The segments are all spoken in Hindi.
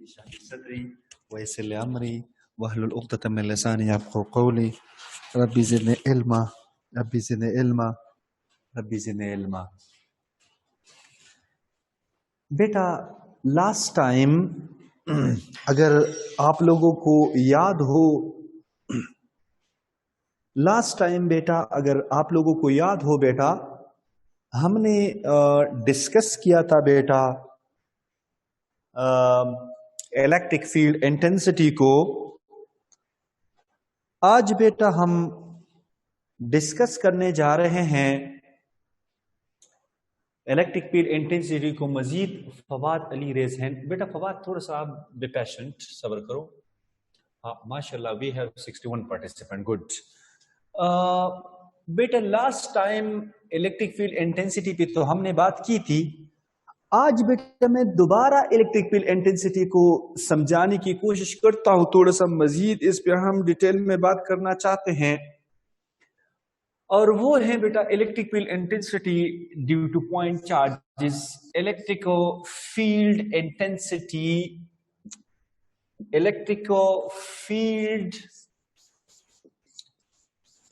सदरी वयस्सिर अमरी वहलुल उक़दतम मिन लिसानी यफ़क़हू क़ौली रब्बी ज़िदनी इल्मा रब्बी ज़िदनी इल्मा रब्बी ज़िदनी इल्मा। बेटा लास्ट टाइम अगर आप लोगों को याद हो, लास्ट टाइम बेटा अगर आप लोगों को याद हो बेटा, हमने डिस्कस किया था बेटा इलेक्ट्रिक फील्ड इंटेंसिटी को। आज बेटा हम डिस्कस करने जा रहे हैं इलेक्ट्रिक फील्ड इंटेंसिटी को मजीद। Fawad Ali raise hand. बेटा फवाद थोड़ा सा आप बी पेशेंट, सब्र करो। हाँ माशाल्लाह वी हैव 61 पार्टिसिपेंट, गुड। बेटा last time electric field intensity पे तो हमने बात की थी। आज बेटा मैं दोबारा इलेक्ट्रिक फील्ड इंटेंसिटी को समझाने की कोशिश करता हूं, थोड़ा सा मजीद इस पे हम डिटेल में बात करना चाहते हैं, और वो है बेटा electric field intensity due to point charges. Electric field intensity, electric field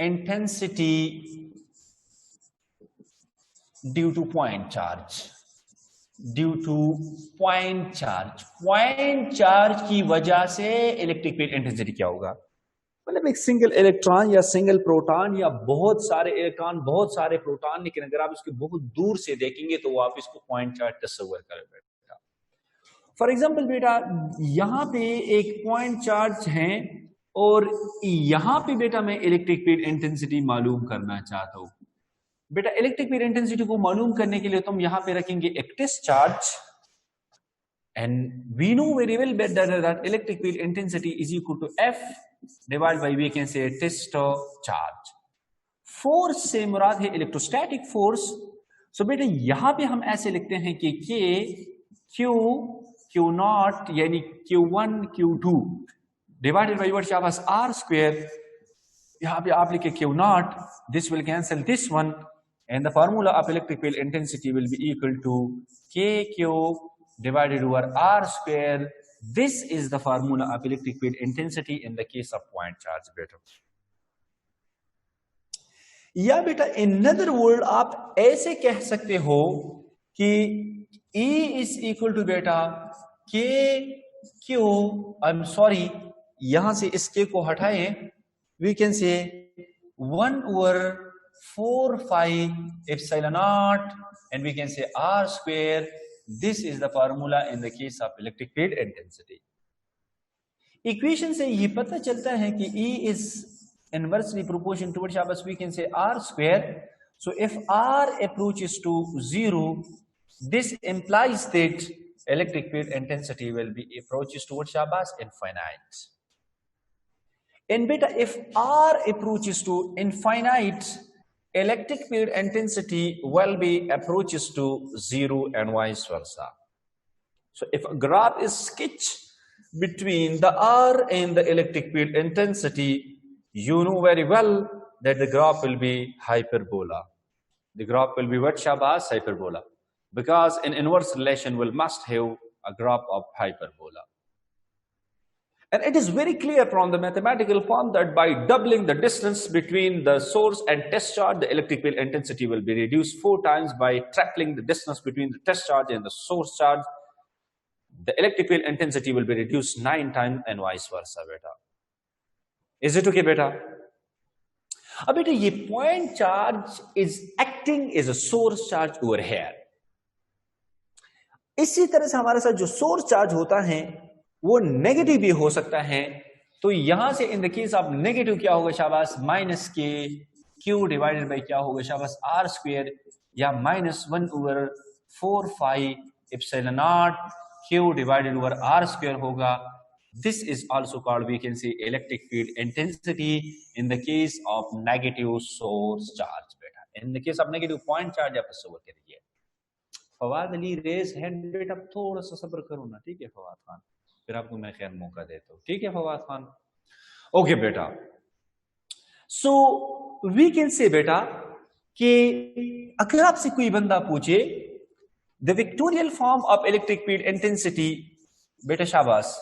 intensity due to point charge, due to point charge. Point charge की वजह से इलेक्ट्रिक फील्ड इंटेंसिटी क्या होगा, मतलब एक सिंगल इलेक्ट्रॉन या सिंगल प्रोटॉन या बहुत सारे इलेक्ट्रॉन बहुत सारे प्रोटॉन, लेकिन अगर आप इसको बहुत दूर से देखेंगे तो आप इसको पॉइंट चार्ज तस्वर करें बेटा। फॉर एग्जांपल बेटा यहां पे एक पॉइंट चार्ज है और यहां पे बेटा मैं इलेक्ट्रिक फील्ड इंटेंसिटी मालूम करना चाहता हूं। बेटा इलेक्ट्रिक फील्ड इंटेंसिटी को मालूम करने के लिए तो हम यहां पे रखेंगे एक test charge, and we know very well that electric field intensity is equal to F divided by we can say test charge। Force से मुराद है इलेक्ट्रोस्टैटिक फोर्स। सो बेटा यहां पे हम ऐसे लिखते हैं कि K Q Q नॉट यानी Q1 Q2 divided by what शाबाश R स्क्वायर। यहां पे आप लिखे Q not, this will cancel this one, and the formula of electric field intensity will be equal to KQ divided over R square. This is the formula of electric field intensity in the case of point charge बेटा। या बेटा in another word आप ऐसे कह सकते हो कि E is equal to बेटा KQ, I'm sorry यहां से इस K को हटाएं, we can say 1 over 4 pi epsilon naught, and we can say R square. This is the formula in the case of electric field intensity. Equation से ये पता चलता है कि E is inversely proportional towards शाबाश we can say R square. So if R approaches to 0, this implies that electric field intensity will be approaches towards शाबाश infinite. And beta if R approaches to infinite, electric field intensity will be approaches to 0 and vice versa. So if a graph is sketched between the R and the electric field intensity, you know very well that the graph will be hyperbola. The graph will be what shabash? Hyperbola. Because an inverse relation will must have a graph of hyperbola. And it is very clear from the mathematical form that by doubling the distance between the source and test charge, the electric field intensity will be reduced 4 times. By tripling the distance between the test charge and the source charge, the electric field intensity will be reduced 9 times and vice versa beta. Is it okay beta? अब बेटा ये point charge is acting as a source charge over here. इसी तरह से हमारे साथ जो source charge होता है वो नेगेटिव भी हो सकता है। तो यहां से इन द केस ऑफ नेगेटिव क्या होगा शाबाश माइनस के क्यू डिवाइडेड बाय क्या होगा शाबाश आर स्क्वायर, या minus 1 over 4 pi epsilon naught Q divided over R square होगा। This is also called we can say electric field intensity in the case of negative source charge बेटा। In the case of negative point charge आप तस्वर करिए। फवाद अली रेज हैंड बेटा, थोड़ा सा सब्र करो ना, ठीक है फवाद खान, फिर आपको मैं खैर मौका देता हूं, ठीक है फवाद खान। ओके बेटा, सो वी कैन से बेटा कि अगर आपसे कोई बंदा पूछे the vectorial form of electric field intensity बेटे शाबाश।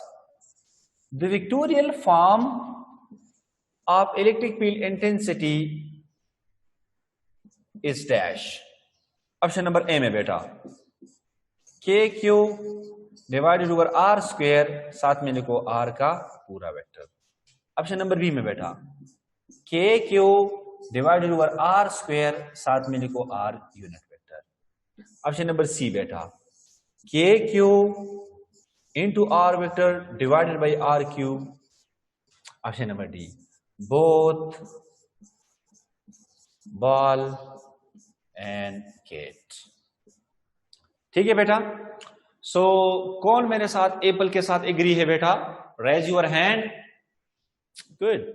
The vectorial form of electric field intensity is dash. Option number A में बेटा K Q divided over R square, साथ में लिखो आर का पूरा वेक्टर। ऑप्शन नंबर बी में बेटा K Q divided over R square, साथ में लिखो R unit vector. Option number C बेटा K Q into R vector divided by R cube. Option number D both ball and cat. ठीक है बेटा। सो कौन मेरे साथ एप्पल के साथ एग्री है बेटा? Raise your hand. Good.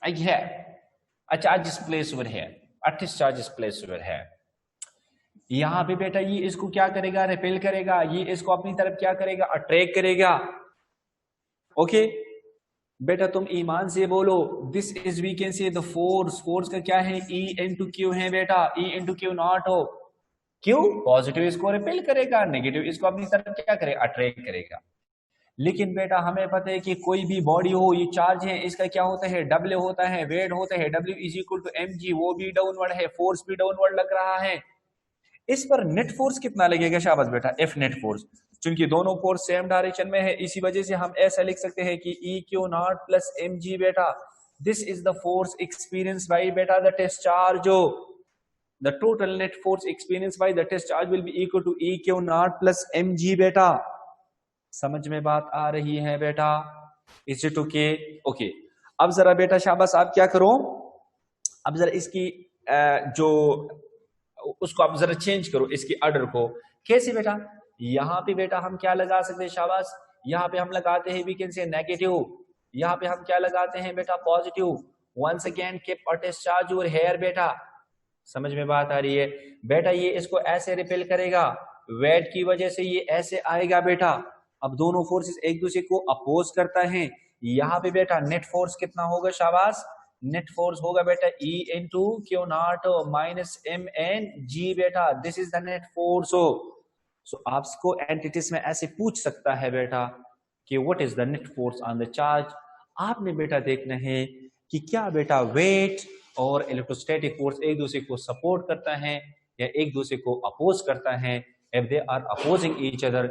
I have a charge is placed over here, a test charge is placed over here. यहां पे बेटा ये इसको क्या करेगा, रिपेल करेगा, ये इसको अपनी तरफ क्या करेगा, अट्रैक्ट करेगा। ओके बेटा तुम ईमान से बोलो, this is we can say the force, force का क्या है, E इंटू क्यू है बेटा, E इंटू क्यू नॉट हो। क्यों? पॉजिटिव इसको रिपेल करेगा, नेगेटिव इसको अपनी तरफ क्या करेगा, अट्रैक्ट करेगा। लेकिन बेटा हमें पता है कि कोई भी बॉडी हो, ये चार्ज है, इसका क्या होता है, डब्ल्यू होता है, वेट होता है, W is equal to mg, वो भी डाउनवर्ड है, फोर्स भी डाउनवर्ड लग रहा है। इस पर नेट फोर्स कितना लगेगा शाबाश बेटा, F नेट फोर्स। चूंकि दोनों फोर्स सेम डायरेक्शन में है, इसी वजह से हम ऐसा लिख सकते हैं कि E Q naught plus mg बेटा, this is the force experience by बेटा the test charge. The total net force experience by the test charge will be equal to E Q naught plus mg बेटा। समझ में बात आ रही है बेटा? Is it okay? ओके अब जरा बेटा शाबाश आप क्या करो, अब जरा इसकी जो उसको आप जरा चेंज करो, इसकी ऑर्डर को। कैसे बेटा? यहां पे बेटा हम क्या लगा सकते हैं शाबाश, यहां पे हम लगाते हैं वी कैन से नेगेटिव, यहां पे हम क्या लगाते हैं बेटा, positive. Once again keep a test charge over here बेटा। समझ में बात आ रही है बेटा? ये इसको ऐसे रिपेल करेगा, वेट की वजह से ये ऐसे आएगा बेटा। अब दोनों फोर्सेस एक दूसरे को अपोज करता है। यहां पे बेटा नेट फोर्स कितना होगा शाबाश, नेट फोर्स होगा बेटा E into Q naught minus M N G बेटा, this is the net force. So आपको एंटिटीज में ऐसे पूछ सकता है बेटा कि what is the net force on the charge. आपने बेटा देखना है कि क्या बेटा वेट और इलेक्ट्रोस्टैटिक फोर्स एक दूसरे को सपोर्ट करता है या एक दूसरे को अपोज करता है। If they are opposing each other,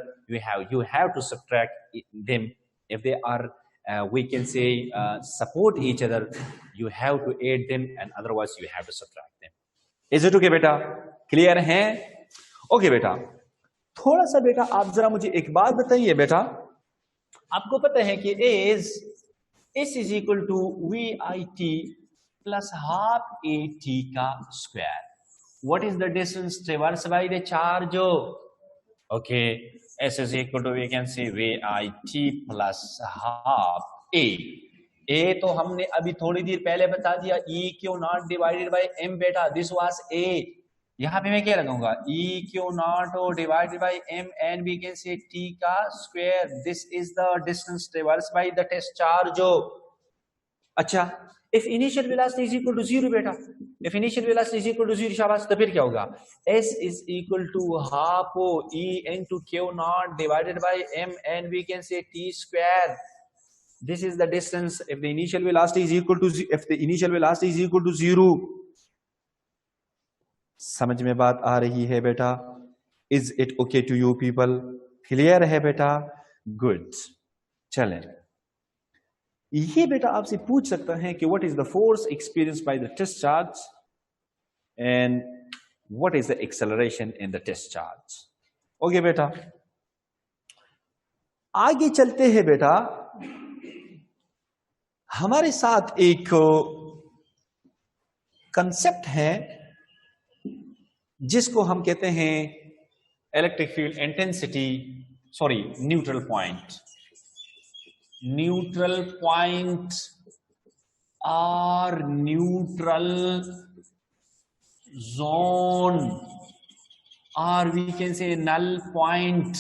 you have to subtract them. If they are we can say support each other, you have to add them, and otherwise you have to subtract them. Is it okay बेटा? क्लियर है? ओके बेटा थोड़ा सा बेटा आप जरा मुझे एक बात बताइए बेटा, आपको पता है कि S is equal to VIT plus half AT का square. What is the distance traversed by the charge? Okay, S is equal to we can say VIT plus half A. A तो हमने अभी थोड़ी देर पहले बता दिया, E Q not divided by M बेटा, दिस वाज A। यहाँ पे मैं क्या लगाऊंगा, E Q not divided by M and we can say T का square, this is the distance traversed by the test charge. अच्छा if initial velocity is equal to 0 बेटा, if initial velocity is equal to 0 शाबाश, तो फिर क्या होगा, S is equal to half E into Q naught divided by M and we can say T square. This is the distance if the initial velocity is equal to 0। समझ में बात आ रही है बेटा? Is it okay to you people? Clear है बेटा? गुड। चलें ये बेटा आपसे पूछ सकता है कि what is the force experience by the test charge and what is the acceleration in the test charge. Okay बेटा आगे चलते हैं बेटा, हमारे साथ एक कंसेप्ट है जिसको हम कहते हैं electric field intensity, sorry neutral point. Neutral point और न्यूट्रल जोन और we can say null point,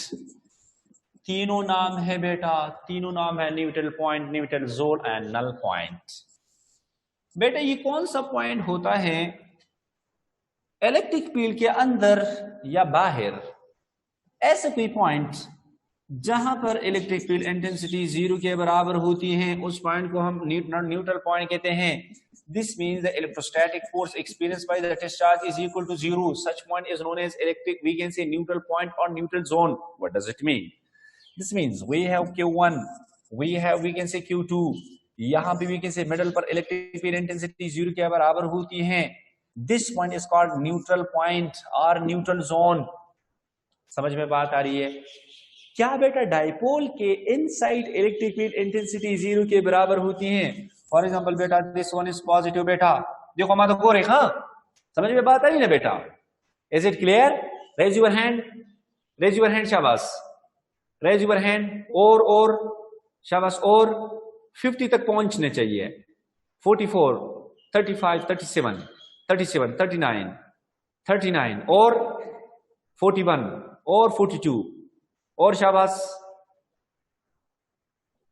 तीनों नाम है बेटा, तीनों नाम है, neutral point, neutral zone and null point. बेटा ये कौन सा पॉइंट होता है इलेक्ट्रिक फील्ड के अंदर या बाहर, ऐसे कोई पॉइंट जहां पर इलेक्ट्रिक फील्ड इंटेंसिटी 0 के बराबर होती है, उस पॉइंट को हम न्यूट्रल पॉइंट कहते हैं। This means the electrostatic force experienced by the test charge is equal to 0। Such point is known as electric we can say neutral point और neutral zone. What does it mean? This means we have Q1, we have we can say Q2, यहां पे वी कैन से मिडल पर इलेक्ट्रिक फील्ड इंटेंसिटी 0 के बराबर होती है। This point is called neutral point और न्यूट्रल जोन। समझ में बात आ रही है? क्या बेटा डाइपोल के इनसाइड इलेक्ट्रिक फील्ड इंटेंसिटी 0 के बराबर होती है? फॉर एग्जांपल बेटा दिस वन इज पॉजिटिव बेटा, देखो मैं तो को रेखा, समझ में बात आई ना बेटा? Is it clear? Raise your hand, raise your hand, शाबाश, रेज योर हैंड। और शाबाश, और 50 तक पहुंचने चाहिए, 44, 35, 37, 37, 39, 39 और 41 और 42 और शाबाश।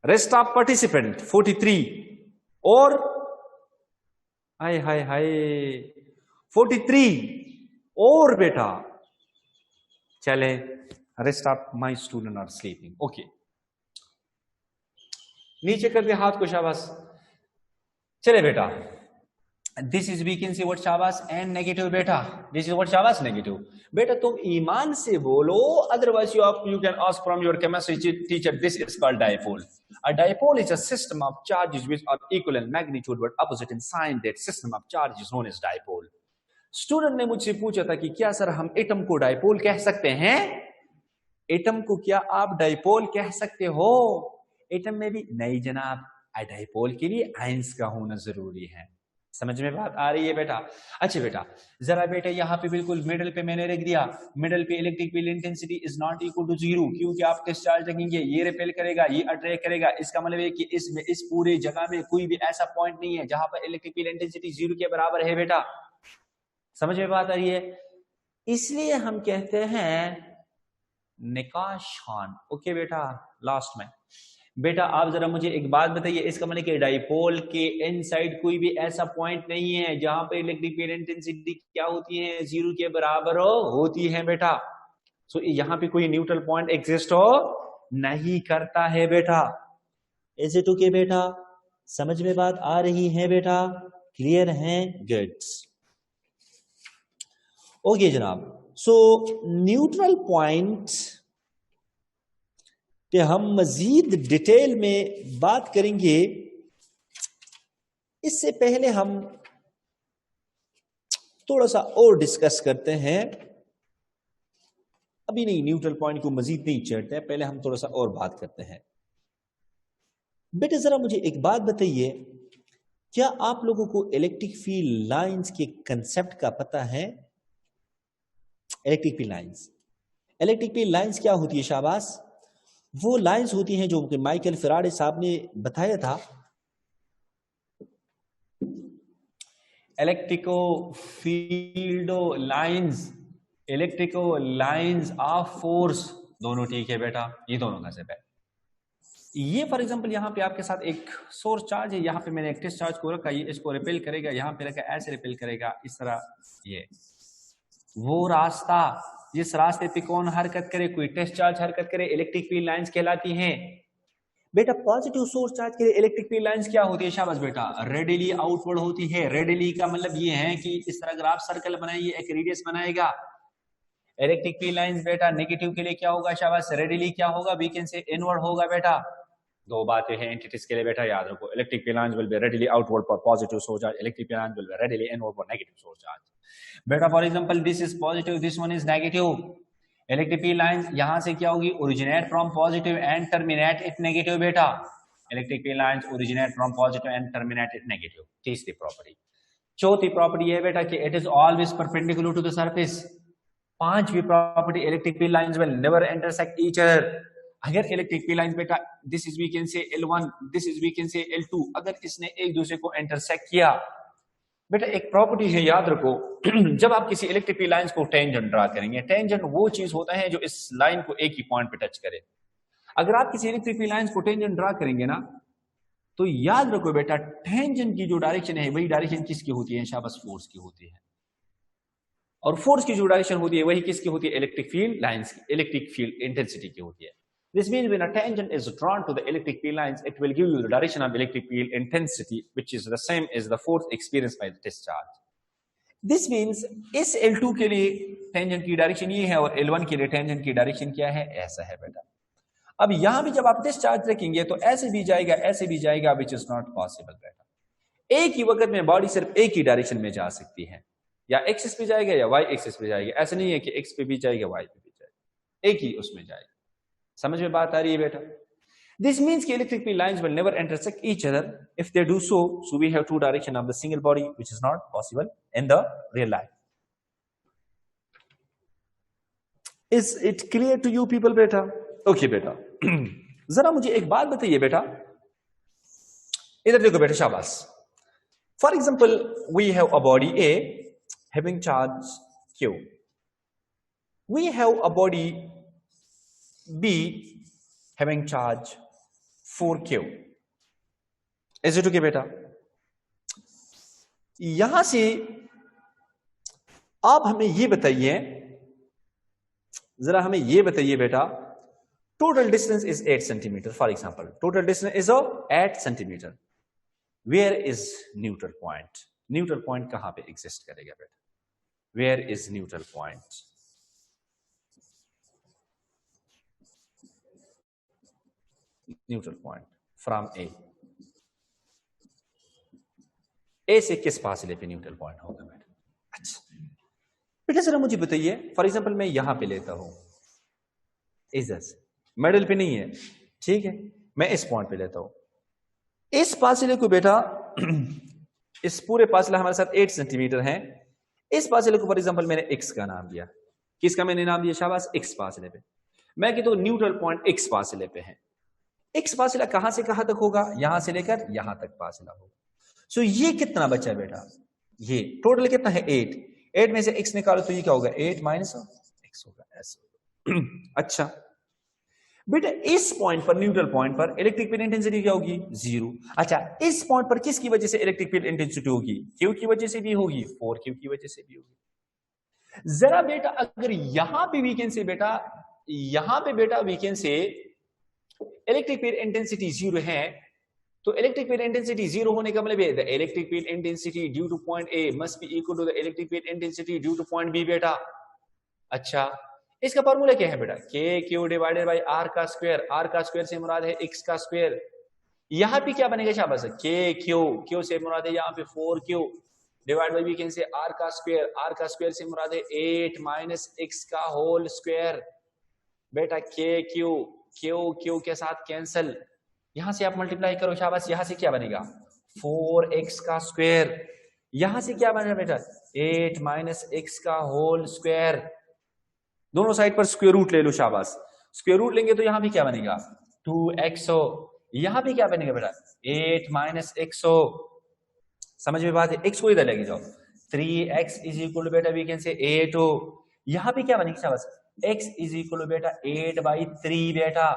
रेस्ट ऑफ पार्टिसिपेंट 43 और हाय हाय हाय 43 और बेटा। चले, rest of my student are sleeping. Okay, नीचे कर दे हाथ को, शाबाश। चले बेटा, this is we can see what शाबाश एंड नेगेटिव बेटा, दिस इज व्हाट शाबाश नेगेटिव। बेटा तुम ईमान से बोलो, otherwise you can ask from your chemistry teacher, this is called dipole. A dipole is a system of charges which are equal in magnitude but opposite in sign. That system of charge is known as dipole. Student ने मुझसे पूछा था कि क्या सर हम एटम को डायपोल कह सकते हैं? एटम को क्या आप डायपोल कह सकते हो? एटम में भी नहीं जनाब, डायपोल के लिए आयंस का होना जरूरी है। समझ में बात आ रही है बेटा? अच्छा बेटा, जरा बेटा यहाँ पे बिल्कुल मिडल पे मैंने लिख दिया, मिडल पे electric field intensity is not equal to 0, क्योंकि आप डिस्चार्ज रखेंगे, ये रिपेल करेगा, ये अट्रैक्ट करेगा। इसका मतलब है कि इसमें इस पूरे जगह में कोई भी ऐसा पॉइंट नहीं है जहां पर इलेक्ट्रिक फील्ड इंटेंसिटी 0 के बराबर है बेटा। समझ में बात आ रही है? इसलिए हम कहते हैं निकाश खान। ओके बेटा, लास्ट में बेटा आप जरा मुझे एक बात बताइए, इसका मतलब कि डाइपोल के इनसाइड कोई भी ऐसा पॉइंट नहीं है जहां पे इलेक्ट्रिक फील्ड इंटेंसिटी क्या होती है? 0 के बराबर होती है बेटा। सो यहां पे कोई न्यूट्रल पॉइंट एग्जिस्ट हो नहीं करता है बेटा। इज इट ओके बेटा? समझ में बात आ रही है बेटा? क्लियर है? गुड। ओके जनाब, सो न्यूट्रल पॉइंट कि हम मजीद डिटेल में बात करेंगे। इससे पहले हम थोड़ा सा और डिस्कस करते हैं, अभी नहीं, न्यूट्रल पॉइंट को मजीद नहीं चढ़ते हैं, पहले हम थोड़ा सा और बात करते हैं। बेटे जरा मुझे एक बात बताइए, क्या आप लोगों को इलेक्ट्रिक फील्ड लाइंस के कंसेप्ट का पता है? Electric field lines, electric field lines क्या होती है? शाबाश, वो लाइंस होती हैं जो माइकल फैराडे साहब ने बताया था, electric field lines, electric lines of force, दोनों ठीक है बेटा, ये दोनों कंसेप्ट है। ये फॉर एग्जांपल यहाँ पे आपके साथ एक सोर्स चार्ज है, यहाँ पे मैंने एक टेस्ट चार्ज को रखा, ये इसको रिपेल करेगा, यहाँ पे रखा ऐसे रिपेल करेगा, इस तरह। ये वो रास्ता जिस रास्ते पे कौन हरकत करे, कोई टेस्ट चार्ज हरकत करे, इलेक्ट्रिक फील्ड लाइंस कहलाती हैं बेटा। पॉजिटिव सोर्स चार्ज के लिए इलेक्ट्रिक फील्ड लाइंस क्या होती है? शाबाश बेटा, रेडियली आउटवर्ड होती है। रेडियली का मतलब ये है कि इस तरह अगर आप सर्कल बनाइए, एक रेडियस बनाएगा। इलेक्ट्रिक फील्ड लाइंस बेटा नेगेटिव के लिए क्या होगा? शाबाश, रेडियली क्या होगा? वी कैन से इनवर्ड होगा बेटा। दो बातें हैं एंटिटीज के लिए बेटा, याद रखो। Electric field lines will be radially outward for positive source charge, electric field lines will be radially inward for negative source charge बेटा। For example this is positive, this one is negative. Electric field lines यहां से क्या होगी? Originate from positive and terminate it negative बेटा। Electric field lines originate from positive and terminate it negative. तीसरी प्रॉपर्टी। चौथी प्रॉपर्टी है बेटा कि it is always perpendicular to the surface. पांचवी property, electric field lines will never intersect each other. अगर इलेक्ट्रिक फील्ड लाइंस बेटा this is we can say L1, this is we can से L2, अगर इसने एक दूसरे को इंटरसेक्ट किया बेटा, एक प्रॉपर्टी है याद रखो, जब आप किसी इलेक्ट्रिक फील्ड लाइंस को टेंजेंट ड्रा करेंगे, टेंजेंट वो चीज होता है जो इस लाइन को एक ही पॉइंट पे टच करे। अगर आप किसी इलेक्ट्रिक फील्ड लाइंस को टेंजेंट ड्रा करेंगे ना, तो याद रखो बेटा टेंजेंट की जो डायरेक्शन है वही डायरेक्शन किसकी होती है? शाबाश, फोर्स की होती है। और फोर्स की जो डायरेक्शन होती है वही किसकी होती है? इलेक्ट्रिक फील्ड लाइंस की, इलेक्ट्रिक फील्ड इंटेंसिटी की होती है। This means when a tangent is drawn to the electric field lines, it will give you the direction of electric field intensity, which is the same as the force experienced by the discharge. This means इस L2 के लिए tangent की डायरेक्शन ये है और L1 के लिए tangent की डायरेक्शन क्या है? ऐसा है बेटा। अब यहां भी जब आप डिस्चार्ज रखेंगे तो ऐसे भी जाएगा, ऐसे भी जाएगा, which is not possible बेटा। एक ही वक्त में बॉडी सिर्फ एक ही डायरेक्शन में जा सकती है, या एक्सिस पे जाएगा या वाई एक्सिस पे जाएगा। ऐसा नहीं है कि एक्स पे भी जाएगा वाई पे भी जाएगा, एक ही उसमें जाएगा। समझ में बात आ रही है बेटा? This means कि electric field lines will never intersect each other. If they do so, we have two direction of the single body, which is not possible in the real life. Is it clear to you people बेटा? Okay बेटा, जरा मुझे एक बात बताइए बेटा, इधर देखो बेटा, शाबाश। For example, we have a body A having charge Q. We have a body B having charge 4Q. Is it okay बेटा? यहां से आप हमें ये बताइए, जरा हमें ये बताइए बेटा, total distance is 8 centimeter. For example, total distance is of 8 centimeter. Where is neutral point? Neutral point कहां पे exist करेगा बेटा? Where is neutral point? Neutral point from A. A से किस फासले पे न्यूट्रल पॉइंट होगा बेटा? अच्छा बेटा जरा मुझे बताइए, फॉर एग्जांपल मैं यहां पे लेता हूं, इस मिडिल पे नहीं है, ठीक है, मैं इस पॉइंट पे लेता हूं, इस फासले को बेटा इस पूरे फासला हमारे साथ 8 सेंटीमीटर है, इस फासले को फॉर एग्जांपल मैंने x का नाम दिया। किसका मैंने नाम दिया शाबाश? x फासले पे। मैं कहता हूं न्यूट्रल पॉइंट x फासले पे है। x फासला कहां से कहां तक होगा? यहां से लेकर यहां तक फासला होगा। सो ये कितना बचा बेटा? ये टोटल कितना है? 8 में से x निकालो तो ये क्या होगा? 8 माइनस x होगा, ऐसा। अच्छा बेटा इस पॉइंट पर, न्यूट्रल पॉइंट पर इलेक्ट्रिक फील्ड इंटेंसिटी क्या होगी? 0। अच्छा इस पॉइंट पर किसकी वजह से इलेक्ट्रिक फील्ड इंटेंसिटी होगी? Q की वजह से भी होगी, 4Q की वजह से भी होगी। जरा बेटा अगर यहां पे वी कैन से बेटा, यहां पे बेटा we can say electric field intensity 0 है, तो इलेक्ट्रिक फील्ड इंटेंसिटी 0 होने का मतलब है the electric field intensity due to point A must be equal to the electric field intensity due to point B बेटा। अच्छा इसका फार्मूला क्या है बेटा? K Q divided by R का स्क्वायर। आर का स्क्वायर से मुराद है एक्स का स्क्वायर। यहां पे क्या बनेगा शाबाश? के क्यू से मुराद है यहाँ पे 4Q divide by we can say R का स्क्वायर। आर का स्क्वायर से मुराद है 8 माइनस एक्स का होल स्क्वायर। बेटा के क्यू के साथ कैंसल, यहां से आप मल्टीप्लाई करो शाबाश। यहां से क्या बनेगा? 4x का स्क्वायर। यहां से क्या बनेगा बेटा? 8 माइनस एक्स का होल स्क्वायर। दोनों साइड पर स्क्वायर रूट ले लो शाबाश। स्क्वायर रूट लेंगे तो यहां पे क्या बनेगा? 2x हो। यहां पे क्या बनेगा बेटा? 8 माइनस एक्स हो। समझ में बात है? x को इधर लेके जाओ, 3x इज इक्वल टू बेटा वी कैन से 8 हो। यहां पे क्या बनेगा शाबाश? x इज इक्वल टू बेटा 8/3 बेटा।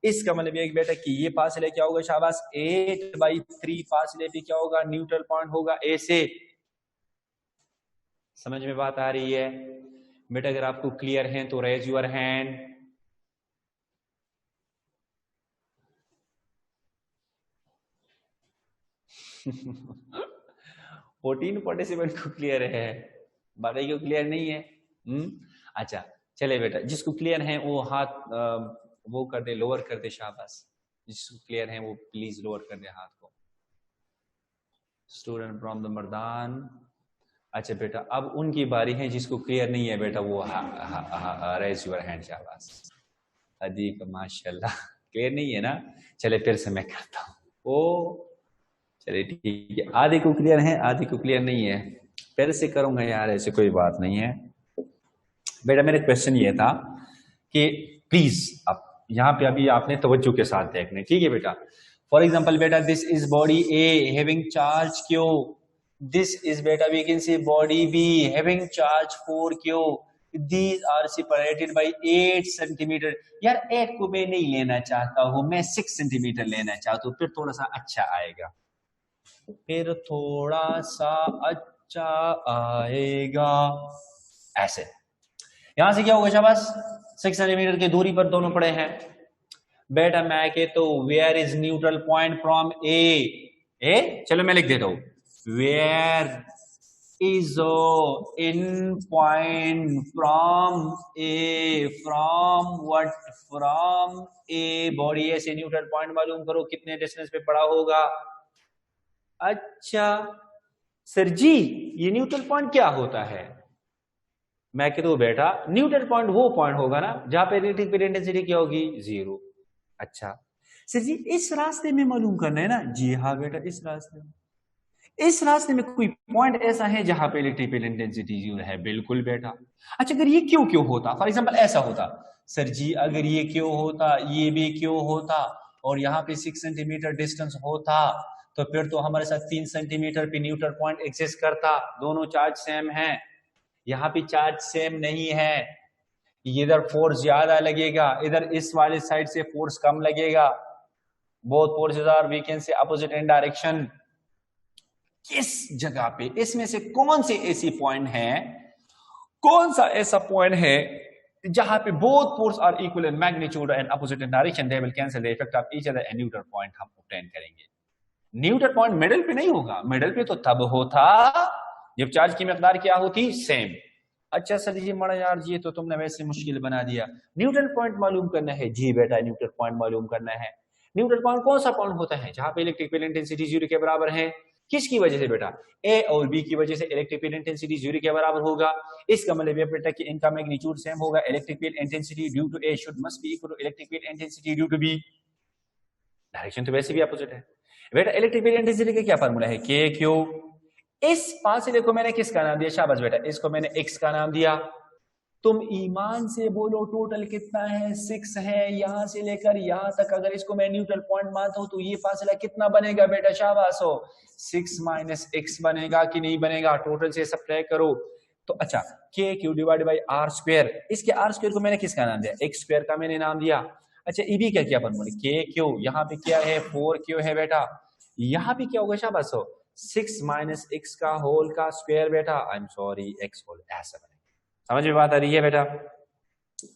इसका मतलब ये बेटा कि ये फासले क्या होगा शाबाश? 8/3 फासले पे क्या होगा? न्यूट्रल पॉइंट होगा ए से। समझ में बात आ रही है बेटा? अगर आपको क्लियर है तो raise your hand. Fourteen participant को क्लियर है, बाकी को क्लियर नहीं है। अच्छा चले बेटा, जिसको क्लियर है वो हाथ वो कर दे, लोअर कर दे शाबाश। जिसको क्लियर है वो प्लीज लोअर कर दे हाथ को। Student from the Mardan. अच्छा बेटा अब उनकी बारी है, जिसको क्लियर नहीं है बेटा वो रेज योर हैंड शाबाश। अदीक माशाल्लाह, क्लियर नहीं है ना? चले फिर से मैं करता हूँ। ओ चलिए ठीक है, आधे को क्लियर है आधे को क्लियर नहीं है, फिर से करूंगा यार, ऐसे कोई बात नहीं है बेटा। मेरा क्वेश्चन ये था कि प्लीज अब यहाँ पे अभी आपने तवज्जो के साथ देखने, ठीक है बेटा। फॉर एग्जाम्पल बेटा this is body A having charge Q, this is बेटा we can say body B having charge 4Q, these are separated by 8 centimetre. यार 8 को मैं नहीं लेना चाहता हूं, मैं 6 सेंटीमीटर लेना चाहता हूं, फिर थोड़ा सा अच्छा आएगा, फिर थोड़ा सा अच्छा आएगा ऐसे। यहां से क्या होगा शाबाश? 6 सेंटीमीटर की दूरी पर दोनों पड़े हैं बेटा। मैं के तो where is neutral point from A, चलो मैं लिख देता हूं, where is in point from A, from what? From A. Body A से न्यूट्रल पॉइंट मालूम करो कितने डिस्टेंस पे पड़ा होगा। अच्छा सर जी ये न्यूट्रल पॉइंट क्या होता है? मैं कहता हूं बेटा न्यूट्रल पॉइंट वो पॉइंट होगा ना जहां पे इलेक्ट्रिक फील्ड इंटेंसिटी क्या होगी? 0। अच्छा सर जी इस रास्ते में मालूम करना है ना? जी हाँ बेटा इस रास्ते में। इस रास्ते में कोई पॉइंट ऐसा है जहां पे इलेक्ट्रिक फील्ड इंटेंसिटी 0 है? बिल्कुल बेटा। अच्छा अगर ये क्यों होता, फॉर एग्जांपल ऐसा होता, सर जी अगर ये क्यों होता, ये भी क्यों होता और यहाँ पे 6 सेंटीमीटर डिस्टेंस होता, तो फिर तो हमारे साथ 3 सेंटीमीटर पे न्यूट्रल पॉइंट एग्जिस्ट करता, दोनों चार्ज सेम हैं। यहाँ पे चार्ज सेम नहीं है, इधर फोर्स ज्यादा लगेगा, इधर इस वाले साइड से फोर्स कम लगेगा। Both forces are we can say opposite in direction. किस जगह पे, इसमें से कौन से ऐसी पॉइंट है, कौन सा ऐसा पॉइंट है जहां पे both force are equal in magnitude and opposite in direction, they will cancel the effect of each other and neutral point हम ऑब्टेन करेंगे। न्यूट्रल पॉइंट मिडिल पे नहीं होगा, मिडिल पे तो तब होता जब चार्ज की मिकदार क्या होती, सेम। अच्छा सर जी मड़ा यार ये तो तुमने वैसे मुश्किल बना दिया, न्यूट्रल पॉइंट मालूम करना है। जी बेटा न्यूट्रल पॉइंट मालूम करना है। न्यूट्रल पॉइंट कौन सा पॉइंट होता है जहां पे इलेक्ट्रिक फील्ड इंटेंसिटी 0 के बराबर है। किसकी वजह से बेटा, ए और बी की वजह से इलेक्ट्रिक फील्ड इंटेंसिटी 0 के बराबर होगा। इसका मतलब ये बेटा कि इनका मैग्नीट्यूड सेम होगा। Electric field intensity due to A should must be equal to electric field intensity due to B. Direction तो वैसे भी अपोजिट है बेटा। इलेक्ट्रिक फील्ड इंटेंसिटी का क्या फार्मूला है, के क्यू। इस फासले को मैंने किसका नाम दिया, शाबाश बेटा, इसको मैंने एक्स का नाम दिया। तुम ईमान से बोलो टोटल कितना है, 6 है। यहां से लेकर यहां तक अगर इसको मैं न्यूट्रल पॉइंट मानता हूं तो ये फासला कितना बनेगा बेटा, शाबाश हो, 6 माइनस एक्स बनेगा कि नहीं बनेगा, टोटल से सब्ट्रैक्ट करो। तो अच्छा K Q divide by R square, इसके आर स्क्वायर को मैंने किसका नाम दिया, एक्स स्क्वायर का मैंने नाम दिया। अच्छा ईबी का क्या फॉर्मूला, के क्यू, यहाँ पे क्या है 4 क्यू है बेटा, यहाँ पे क्या होगा शाबाश हो, 6 माइनस एक्स का होल का स्क्वायर बेटा, I am sorry X whole, ऐसा बनेगा। समझ में बात आ रही है बेटा।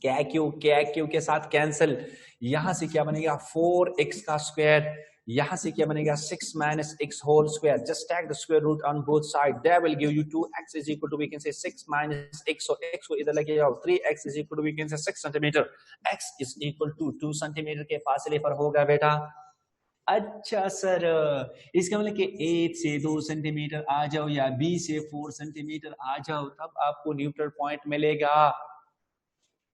क्या क्यू के साथ कैंसिल, यहां से क्या बनेगा 4x का स्क्वायर, यहां से क्या बनेगा 6 minus X whole square. Just take the square root on both side, that will give you 2x is equal to we can say 6 minus x, so x को इधर लेके जाओ, 3x is equal to we can say 6 centimetre, x is equal to 2 centimetre के फासले पर होगा बेटा। अच्छा सर इसका मतलब कि A से 2 सेंटीमीटर आ जाओ या B से 4 सेंटीमीटर आ जाओ तब आपको न्यूट्रल पॉइंट मिलेगा।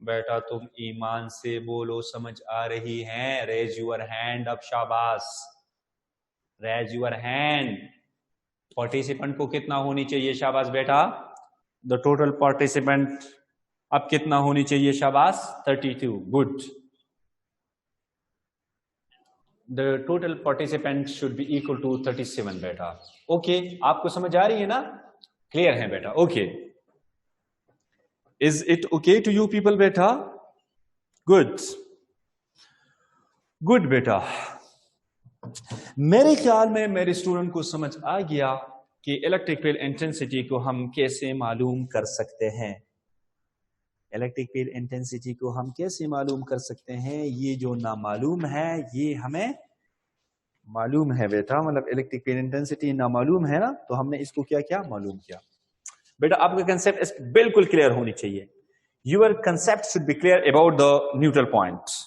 बेटा तुम ईमान से बोलो समझ आ रही है, रेज यूर हैंड अब, शाबाश, रेज यूर हैंड। पार्टिसिपेंट को कितना होनी चाहिए, शाबाश बेटा, द टोटल पार्टिसिपेंट अब कितना होनी चाहिए, शाबाश 32, good. The total participants should be equal to 37 बेटा। ओके आपको समझ आ रही है ना, क्लियर है बेटा, okay. Is it okay to you people बेटा, गुड गुड बेटा। मेरे ख्याल में मेरे स्टूडेंट को समझ आ गया कि इलेक्ट्रिक फील्ड इंटेंसिटी को हम कैसे मालूम कर सकते हैं। इलेक्ट्रिक फील्ड इंटेंसिटी को हम कैसे मालूम कर सकते हैं, ये जो ना मालूम है ये हमें मालूम है बेटा, मतलब इलेक्ट्रिक फील्ड इंटेंसिटी ना मालूम है ना, तो हमने इसको क्या क्या मालूम किया बेटा। आपका कंसेप्ट बिल्कुल क्लियर होनी चाहिए, your concept should be clear about the neutral point.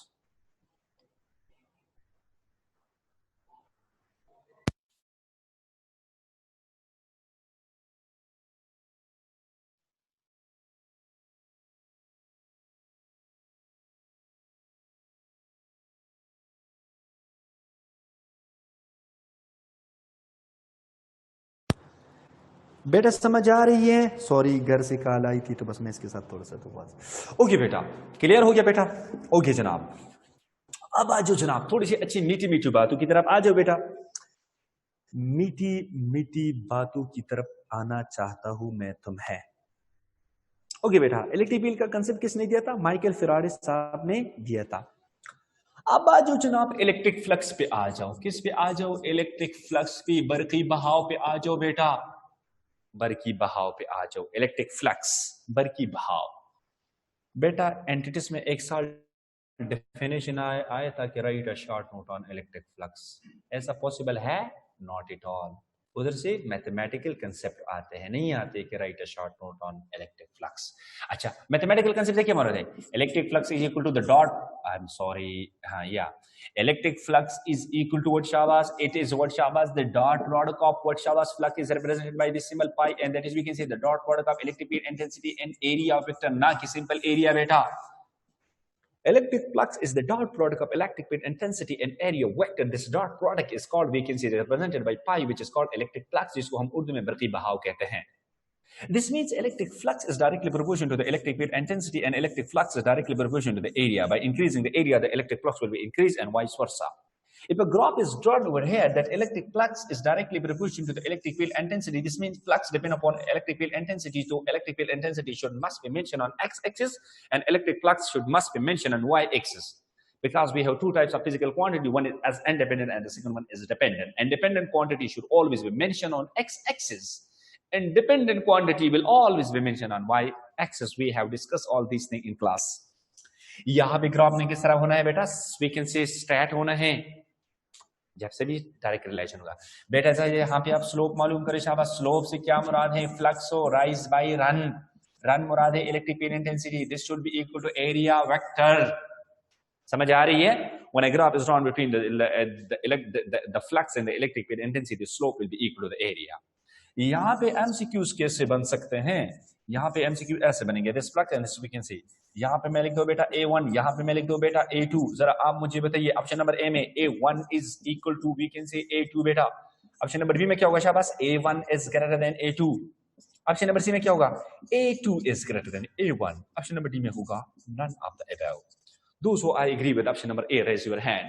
बेटा समझ आ रही है, सॉरी घर से कॉल आई थी तो बस मैं इसके साथ थोड़ा सा तो बात। ओके बेटा क्लियर हो गया बेटा, ओके जनाब। अब आ जाओ जनाब थोड़ी सी अच्छी मीठी मीठी बातों की तरफ आ जाओ बेटा, मीठी मीठी बातों की तरफ आना चाहता हूं मैं तुम्हें। ओके बेटा इलेक्ट्रिक फील्ड का कंसेप्ट किसने दिया था, माइकल फेराडे साहब ने दिया था। अब आ जाओ जनाब इलेक्ट्रिक फ्लक्स पे आ जाओ, किस पे आ जाओ, इलेक्ट्रिक फ्लक्स पे, बरकी बहाव पे आ जाओ बेटा, बरकी बहाव पे आ जाओ, इलेक्ट्रिक फ्लक्स बरकी बहाव। बेटा एंटिटीज में एक साल डेफिनेशन आया था कि write a short note on electric flux, ऐसा पॉसिबल है, नॉट एट ऑल। उधर से मैथमेटिकल कंसेप्ट आते हैं, नहीं आते कि write a short note on electric flux. अच्छा मैथमेटिकल कंसेप्ट क्या मतलब है, electric flux is equal to the dot, I am sorry, हाँ या electric flux is equal to what Shabazz, it is what Shabazz, the dot product of what Shabazz flux is represented by this symbol pi, and that is we can say the dot product of electric field intensity and area of vector, ना कि simple area बेटा। Electric flux is the dot product of electric field intensity and area vector. This dot product is called, we can say, represented by pi, which is called electric flux, जिसको हम उर्दू में बरकी बहाव कहते हैं। This means electric flux is directly proportional to the electric field intensity and electric flux is directly proportional to the area. By increasing the area, the electric flux will be increased and vice versa. If a graph is drawn over here that electric flux is directly proportional to the electric field intensity, this means flux depend upon electric field intensity. So electric field intensity must be mentioned on x-axis and electric flux must be mentioned on y-axis. Because we have two types of physical quantity, one is as independent and the second one is dependent. And dependent quantity should always be mentioned on x-axis. And dependent quantity will always be mentioned on y-axis. We have discussed all these things in class. यहाँ पे ग्राफ ने किस तरह होना है बेटा? We can say स्ट्रैट होना है, जब से भी डायरेक्ट रिलेशन होगा बेटा। ऐसा यहाँ पे आप स्लोप मालूम करें शाबाश। स्लोप से क्या मुराद है? फ्लक्स हो राइज बाय रन। रन मुराद है electric field intensity. This should be equal to area vector. समझ आ रही है? When a graph is drawn between the flux and the electric field intensity, the slope will be equal to the area. यहाँ पे MCQs कैसे बन सकते हैं? यहाँ पे MCQ ऐसे बनेंगे, this flux and this we can see. यहाँ पे मैं लिख दो बेटा A1, यहाँ पे मैं लिख दो बेटा A2। जरा आप मुझे बताइए ऑप्शन नंबर A में A1 is equal to we can say A2 बेटा। ऑप्शन नंबर B में क्या होगा शाबाश? A1 is greater than A2। Option number C में क्या होगा? A2 is greater than A1। Option number D में होगा none of the above. Those who are agree with option number A, raise your hand.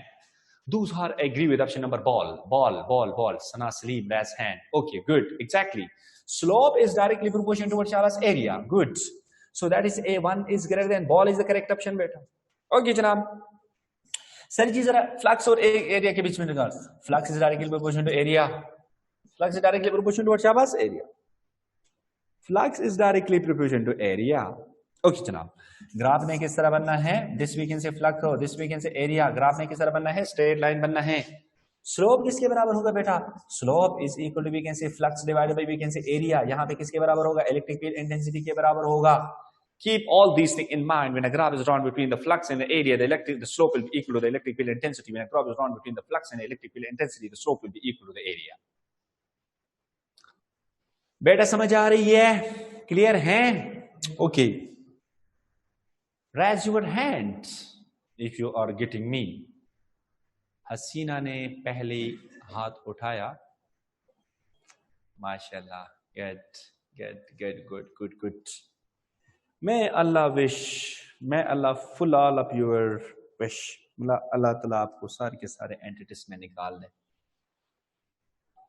Those who are agree with option number ball. Sana Salim, raise hand. Okay, good. Exactly. Slope is directly proportional towards Shala's area. Good. So that is A1 is greater than ball is the correct option, beta. Okay, janab. Sir ji zara flux और area के बीच में निकाल. Flux is directly proportional to area. Flux is directly proportional towards Shala's area. Flux is directly proportional to area. Okay जनाब, ग्राफ ने किस तरह बनना है? This we can say flux हो, this we can say area. Graph ने किस तरह बनना है? स्ट्रेट लाइन बनना है। स्लोप किसके बराबर होगा बेटा? Slope is equal to we can say flux divided by we can say area. यहाँ पे किसके बराबर होगा? इलेक्ट्रिक फील्ड इंटेंसिटी के बराबर होगा। Keep all these things in mind when a graph is drawn between the flux and the area. The slope will be equal to the electric field intensity. When a graph is drawn between the flux and the electric field intensity, the slope will be equal to the area. बेटा समझ आ रही है? क्लियर है? Okay, Raise your hands if you are getting me. हसीना ने पहले हाथ उठाया। माशाल्लाह, good. May Allah full all of your wish. अल्लाह ताला आपको सारे के सारे एंटिटीज में निकाल दे,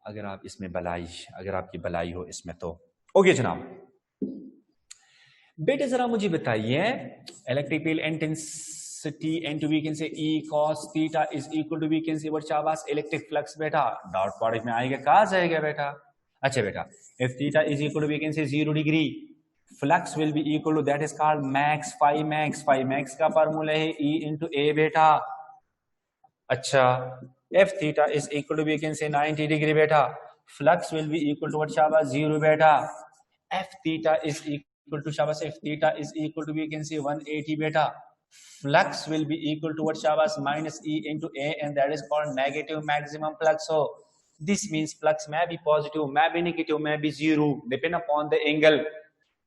अगर आपकी भलाई हो इसमें तो। ओके जनाब, बेटे जरा मुझे बताइए electric field intensity into we can say E cos theta is equal to we can say what शाबाश इलेक्ट्रिक फ्लक्स। बेटा डॉट प्रोडक्ट में आएगा, कहां जाएगा बेटा? अच्छा बेटा, if theta is equal to we can say 0 degree, flux will be equal to that is called max phi max. Phi max का फार्मूला है E इनटू A बेटा। अच्छा, if theta is equal to we can say 90 degree बेटा, flux will be equal to what शाबाश 0 बेटा। F theta is equal to Shabbos, if theta is equal to we can say 180 beta, flux will be equal to what Shabbos minus E into A, and that is called negative maximum flux. So this means flux may be positive, may be negative, may be zero, depend upon the angle.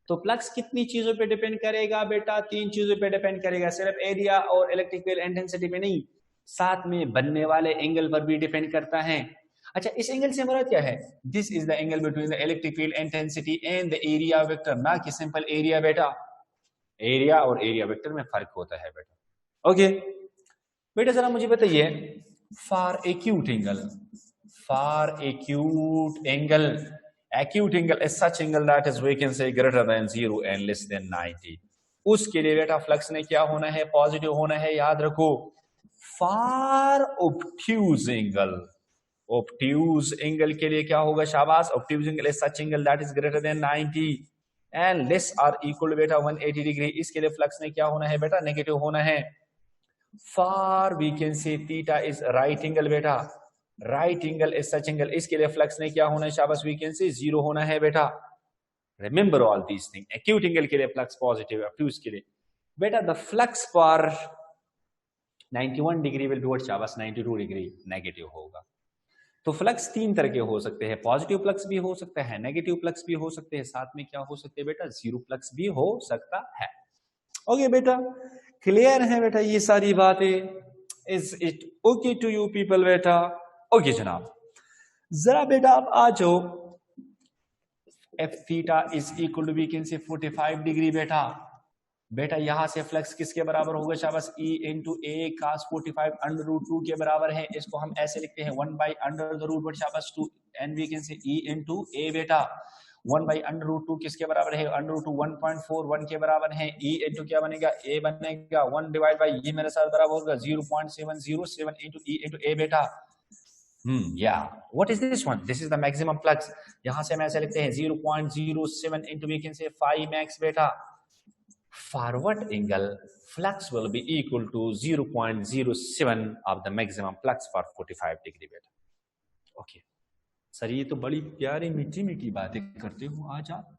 तो फ्लक्स कितनी चीजों पे डिपेंड करेगा बेटा? 3 चीजों पे डिपेंड करेगा, सिर्फ एरिया और इलेक्ट्रिक फील्ड इंटेंसिटी पे नहीं, साथ में बनने वाले एंगल पर भी डिपेंड करता है। अच्छा, इस एंगल से हमारा क्या है? This is the angle between the electric field intensity and the area vector, ना कि सिंपल एरिया बेटा। एरिया और एरिया वेक्टर में फर्क होता है बेटा। ओके बेटा, जरा मुझे बताइए for acute angle acute angle is such angle that is we can say greater than 0 and less than 90, उसके लिए बेटा फ्लक्स ने क्या होना है? पॉजिटिव होना है, याद रखो। फॉर obtuse angle के लिए क्या होगा शाबाश? obtuse angle is such angle that is greater than 90 and less or equal to बेटा 180 डिग्री, इसके लिए फ्लक्स ने क्या होना है बेटा? नेगेटिव होना है। For we can say theta is right angle बेटा, right angle is such angle, इसके लिए फ्लक्स ने क्या होना है शाबाश? वी कैन से 0 होना है बेटा। Remember all these thing. Acute angle के लिए फ्लक्स पॉजिटिव, ऑब्ट्यूज के लिए बेटा the flux for 91 degree will be शाबाश 92 डिग्री नेगेटिव होगा। तो फ्लक्स 3 तरह के हो सकते हैं, पॉजिटिव फ्लक्स भी हो सकता है, नेगेटिव फ्लक्स भी हो सकते हैं, साथ में क्या हो सकते हैं बेटा? 0 फ्लक्स भी हो सकता है। ओके बेटा, क्लियर है बेटा ये सारी बातें? Is it okay to you people बेटा? ओके जनाब, जरा बेटा आप आ जाओ। F theta is equal to we can say 45 degree बेटा। बेटा यहां से फ्लक्स किसके बराबर होगा शाबाश, E इंटू ए cos 45 अंडर रूट 2 के बराबर है। इसको हम ऐसे लिखते हैं 1 by under the root, but शाबाश 2 and we can say E into A बेटा 1 बाई अंडर रूट 2 किसके बराबर है, अंडर रूट 2 1.41 के बराबर है। E इंटू क्या बनेगा, A बनेगा 1 डिवाइड बाई ये मेरे साथ बराबर होगा 0.707 इंटू E इंटू ए बेटा। what is this one? This is the maximum flux। यहां से हम ऐसे लिखते हैं 0.07 into we can say 5 max बेटा। Forward angle flux will be equal to 0.07 of the maximum flux for 45 degree बेटा। ओके सर ये तो बड़ी प्यारी मीठी मीठी बातें करते हो आज आप।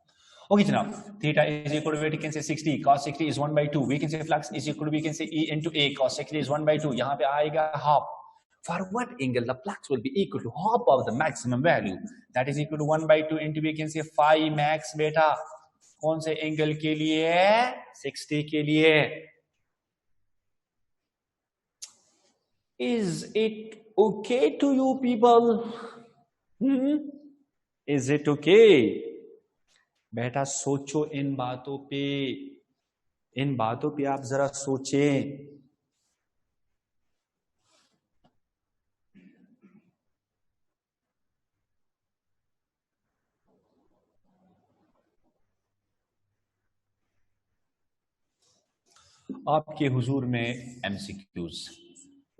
ओके जनाब, theta is equal to we can say 60 cos 60 is 1/2, we can say flux is equal to we can say E into A cos 60 is 1/2। यहां पे आएगा half। Forward angle the flux will be equal to half of the maximum value, that is equal to 1/2 into we can say 5 max बेटा। कौन से एंगल के लिए, 60 के लिए। Is it okay to you people? Is it okay? बेटा सोचो इन बातों पे, इन बातों पे आप जरा सोचें। आपके हुजूर में MCQs.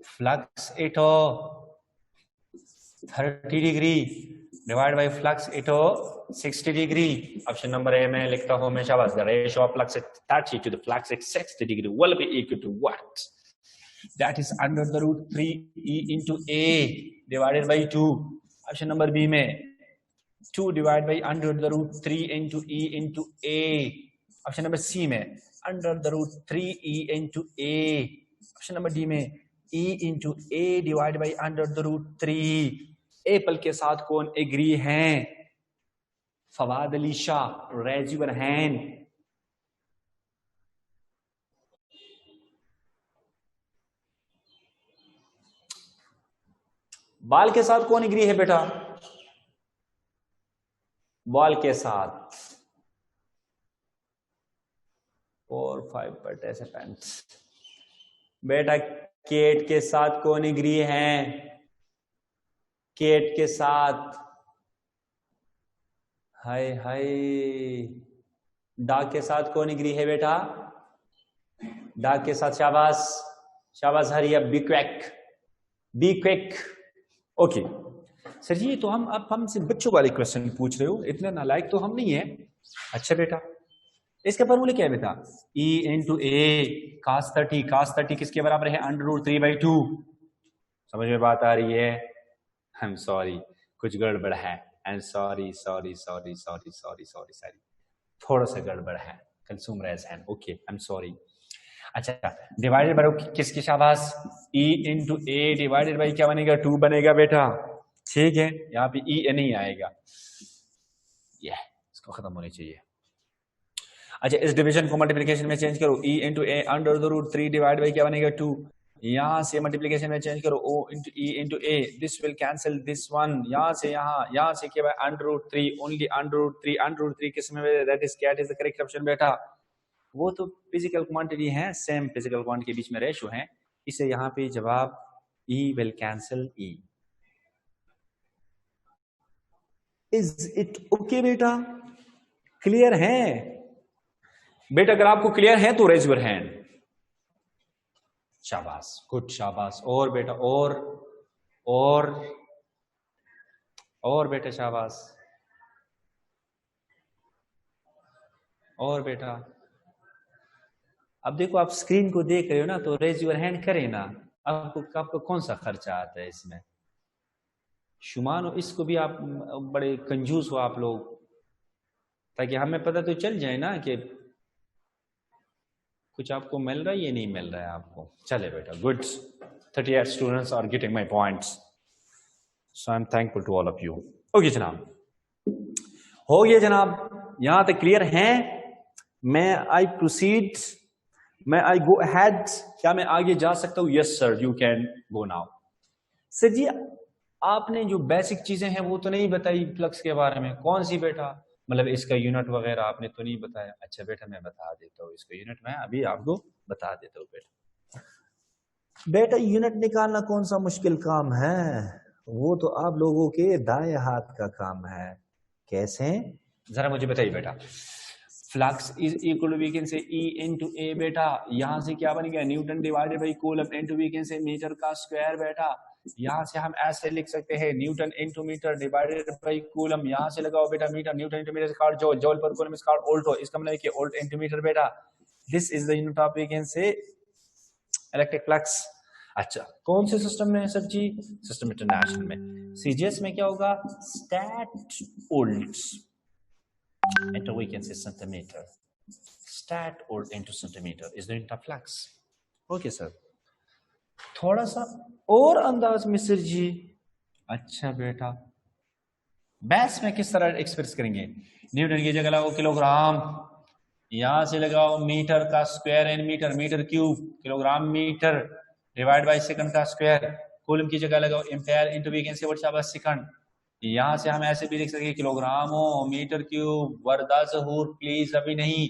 Flux e to 30 degree divide by flux e to 60 degree. Option number A में लिखता हूं मैं शाबाश, the ratio of flux at 30 to the flux at 60 degree will be equal to what? That is under the root 3 E into A divided by 2। Option number B में 2 divide by under the root 3 into E into A। Option number C में under the root 3 E into A। Option number D में E into A divide by under the root 3। एप्पल के साथ कौन एग्री हैं? Fawad Ali Shah, raise your hand. बाल के साथ कौन एग्री है बेटा? बॉल के साथ 4 5 पार्टिसिपेंट्स। बेटा केट के साथ कौन एग्री है? केट के साथ, हाय हाय। डाक के साथ कौन एग्री है बेटा? डाक के साथ शाबाश शाबाश, हरी अब बी क्विक। ओके सर जी, तो हम अब हमसे बच्चों वाले क्वेश्चन पूछ रहे हो, इतने नालायक तो हम नहीं है। अच्छा बेटा इसका फॉर्मूला क्या है बेटा? E इंटू ए cos 30 किसके बराबर है? Under root 3/2। समझ में बात आ रही है? आई एम सॉरी, कुछ गड़बड़ है। आई एम सॉरी, थोड़ा सा गड़बड़ है, consume raise hand. Okay I am sorry. अच्छा डिवाइडेड बाय किसकी शाबाश? E into A divided by क्या बनेगा? 2 बनेगा बेटा। ठीक है, यहाँ पे E नहीं आएगा, ये इसको खत्म होनी चाहिए। अच्छा इस डिवीजन को मल्टीप्लिकेशन में चेंज करो, E into A under the root 3 divide by क्या बनेगा? 2। यहां से मल्टीप्लिकेशन में चेंज करो, O into E into A, this will cancel this one. यहां से यहां से क्या? Under root 3, only under root 3 किस में? दैट इज क्या? इज द करेक्ट ऑप्शन बेटा। वो तो फिजिकल क्वांटिटी है, सेम फिजिकल क्वांटिटी के बीच में रेशियो है, इसे यहां पे जवाब E will cancel E। Is it okay बेटा? क्लियर है बेटा? अगर आपको क्लियर है तो रेज योर हैंड। शाबाश, गुड शाबाश। और बेटा और बेटा शाबाश। और बेटा अब देखो, आप स्क्रीन को देख रहे हो ना, तो रेज योर हैंड करें ना। आपको कौन सा खर्चा आता है इसमें? शुमानो इसको भी आप बड़े कंजूस हो आप लोग, ताकि हमें पता तो चल जाए ना कि कुछ आपको मिल रहा है या नहीं मिल रहा है आपको। चले बेटा, good. 38 students are getting my points, so I am thankful to all of you. Okay जनाब, हो गया जनाब, यहां तक क्लियर है? मैं आई प्रोसीड, मैं आई गो अहेड, क्या मैं आगे जा सकता हूं? Yes sir, you can go now. Sir जी आपने जो बेसिक चीजें हैं वो तो नहीं बताई फ्लक्स के बारे में। कौन सी बेटा? मतलब इसका यूनिट वगैरह आपने तो नहीं बताया? अच्छा बेटा मैं बता देता हूँ इसका यूनिट, मैं अभी आपको बता देता हूँ बेटा। बेटा यूनिट निकालना कौन सा मुश्किल काम है, वो तो आप लोगों के दाएं हाथ का काम है। कैसे, जरा मुझे बताइए बेटा। Flux is equal to we can say E into A बेटा, यहां से क्या बनेगा newton divided by coulomb into we can say metre का स्क्वायर बेटा। यहां से हम ऐसे लिख सकते हैं newton into metre divided by coulomb, यहां से लगाओ बेटा metre, newton into metre square joule, joule पर कूलम स्क्वायर वोल्ट, इसका मतलब कि वोल्ट इनटू मीटर बेटा। This is the unit of we can say electric flux. अच्छा कौन से सिस्टम में है सर जी? सिस्टम इंटरनेशनल में। सीजीएस में क्या होगा? Stat volts into we can say centimeter. Stat volt into centimeter is the unit of flux. Okay sir. थोड़ा सा और अंदाज में सर जी। अच्छा बेटा बैस में किस तरह एक्सप्रेस करेंगे? न्यूटन की जगह लगाओ किलोग्राम, यहां से लगाओ मीटर का square N metre, metre cube, kilogram metre divide by second का स्क्वायर, कूलम की जगह लगाओ ampere into we can say what शाबाश सेकंड। यहां से हम ऐसे भी लिख सकते हैं किलोग्राम हो, metre cube, Varda Zahoor please अभी नहीं,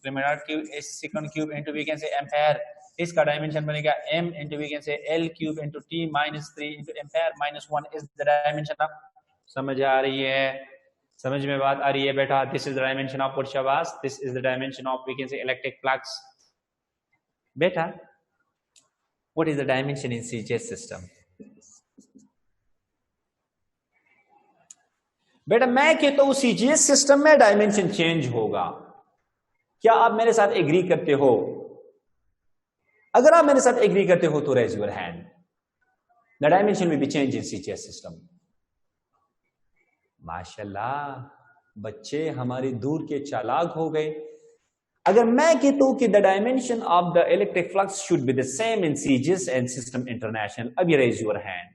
minute cube second cube into we can say ampere, इसका डायमेंशन बनेगा m into we can say l cube into t minus 3 into ampere minus 1 is the dimension of. समझ आ रही है? समझ में बात आ रही है बेटा? This is the dimension of what शाबाश, this is the dimension of we can say electric flux बेटा। What is the dimension in CGS system? बेटा मैं कहता हूं सीजीएस सिस्टम में डायमेंशन चेंज होगा। क्या आप मेरे साथ एग्री करते हो? अगर आप मेरे साथ एग्री करते हो तो raise your hand. The dimension will be change in CGS system. माशाल्लाह बच्चे हमारे दूर के चालाक हो गए। अगर मैं कहता हूं कि the dimension of the electric flux should be the same in CGS and system international, अभी रेज योर हैंड।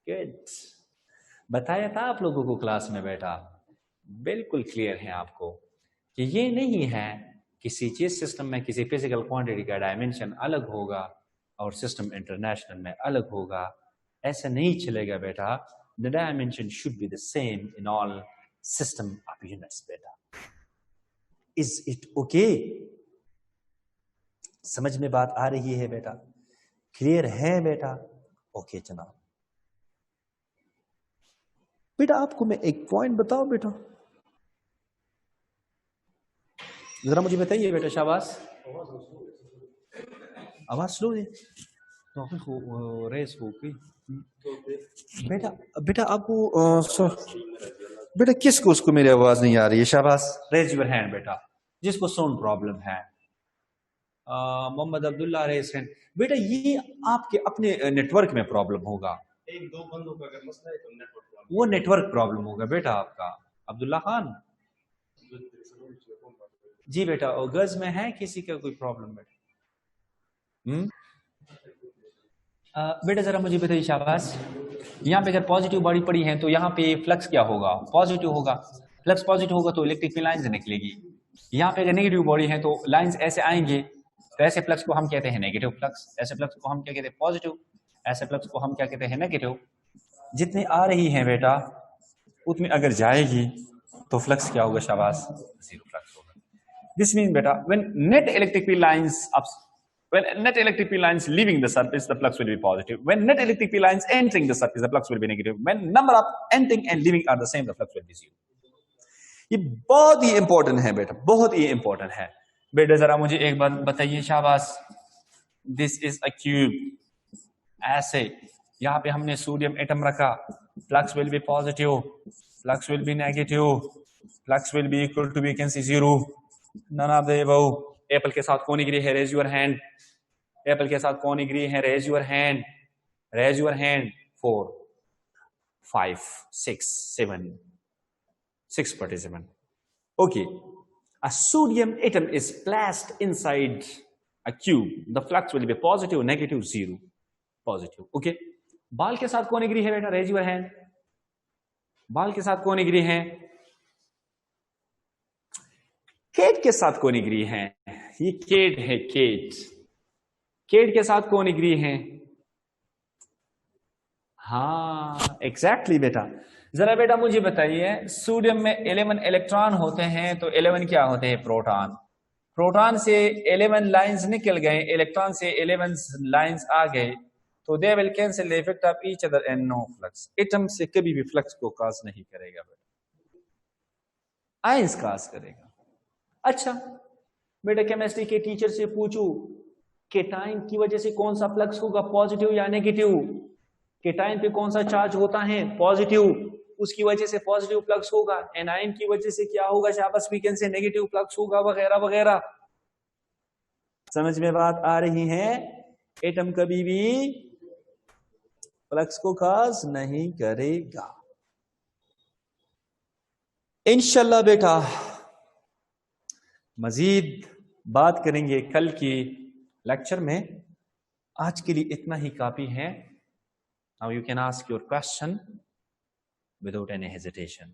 गुड, बताया था आप लोगों को क्लास में बेटा, बिल्कुल क्लियर है आपको कि ये नहीं है कि सीजीएस सिस्टम में किसी फिजिकल क्वांटिटी का डायमेंशन अलग होगा और सिस्टम इंटरनेशनल में अलग होगा। ऐसा नहीं चलेगा बेटा। The dimension should be the same in all system of units बेटा। Is it okay? समझ में बात आ रही है बेटा? क्लियर है बेटा? ओके जनाब। बेटा आपको मैं एक पॉइंट बताऊं बेटा, जरा मुझे बताइए बेटा। शाबाश, आवाज स्लो है तो रेस हो गई बेटा। बेटा आपको बेटा किसको उसको मेरी आवाज नहीं आ रही है? शाबाश, रेज योर हैंड बेटा जिसको साउंड प्रॉब्लम है। Mohammad Abdullah raise hand. बेटा ये आपके अपने नेटवर्क में प्रॉब्लम होगा, एक दो बंदों का अगर मसला है तो नेटवर्क, वो नेटवर्क प्रॉब्लम होगा बेटा आपका। अब्दुल्ला खान जी बेटा, और गज में है किसी का कोई प्रॉब्लम बेटा? बेटा जरा मुझे बताइए। शाबाश, यहाँ पे अगर पॉजिटिव बॉडी पड़ी है तो यहाँ पे फ्लक्स क्या होगा? पॉजिटिव होगा। फ्लक्स पॉजिटिव होगा तो इलेक्ट्रिक फील्ड लाइंस निकलेगी। यहाँ पे अगर नेगेटिव बॉडी है तो लाइंस ऐसे आएंगे, तो ऐसे फ्लक्स को हम कहते हैं नेगेटिव फ्लक्स, ऐसे फ्लक्स को हम क्या कहते हैं? पॉजिटिव, ऐसे फ्लक्स को हम क्या कहते हैं? नेगेटिव। जितनी आ रही है बेटा उतनी अगर जाएगी तो फ्लक्स क्या होगा? शाबाश, जीरो फ्लक्स होगा। दिस मीन बेटा when net electric field lines when net electric field lines leaving the surface, the flux will be positive. When net electric field lines entering the surface, the flux will be negative. When number of entering and leaving are the same, the flux will be zero. ये बहुत ही इंपॉर्टेंट है बेटा, बहुत ही इंपॉर्टेंट है बेटा। जरा मुझे एक बात बताइए। शाबाश, दिस इज अ क्यूब, ऐसे यहाँ पे हमने सोडियम एटम रखा, flux will be positive, flux will be negative, flux will be equal to we can see zero. None of the above. Apple के साथ कौन एग्री है? Raise your hand. एप्पल के साथ कौन एग्री है? Raise your hand, raise your hand. 4 5 6 7 6 participant. Okay, a sodium atom is placed inside a cube. The flux will be positive, negative, zero. Positive. Okay. बाल के साथ कौन एग्री है बेटा? Raise your hand. बाल के साथ कौन एग्री है? केट के साथ कौन एग्री है? ये केट है, केट। केट के साथ कौन एग्री है? हाँ एग्जैक्टली बेटा, जरा बेटा मुझे बताइए, सोडियम में 11 इलेक्ट्रॉन होते हैं, तो 11 क्या होते हैं? प्रोटॉन। प्रोटॉन से 11 लाइंस निकल गए, इलेक्ट्रॉन से 11 लाइंस आ गए, तो they will cancel the effect of each other and no flux. Atom से कभी भी फ्लक्स को कॉज नहीं करेगा बेटा, आयंस कॉज करेगा। अच्छा बेटा केमिस्ट्री के टीचर से पूछू केटाइन की वजह से कौन सा फ्लक्स होगा, पॉजिटिव या नेगेटिव? केटाइन पे कौन सा चार्ज होता है? पॉजिटिव, उसकी वजह से पॉजिटिव फ्लक्स होगा। एनाइन की वजह से क्या होगा? शाबाश वीकेंड से नेगेटिव फ्लक्स होगा, वगैरह वगैरह। समझ में बात आ रही है? एटम कभी भी फ्लक्स को कॉज नहीं करेगा। इंशाल्लाह बेटा मजीद बात करेंगे कल की लेक्चर में। आज के लिए इतना ही काफी है। Now you can ask your question without any hesitation.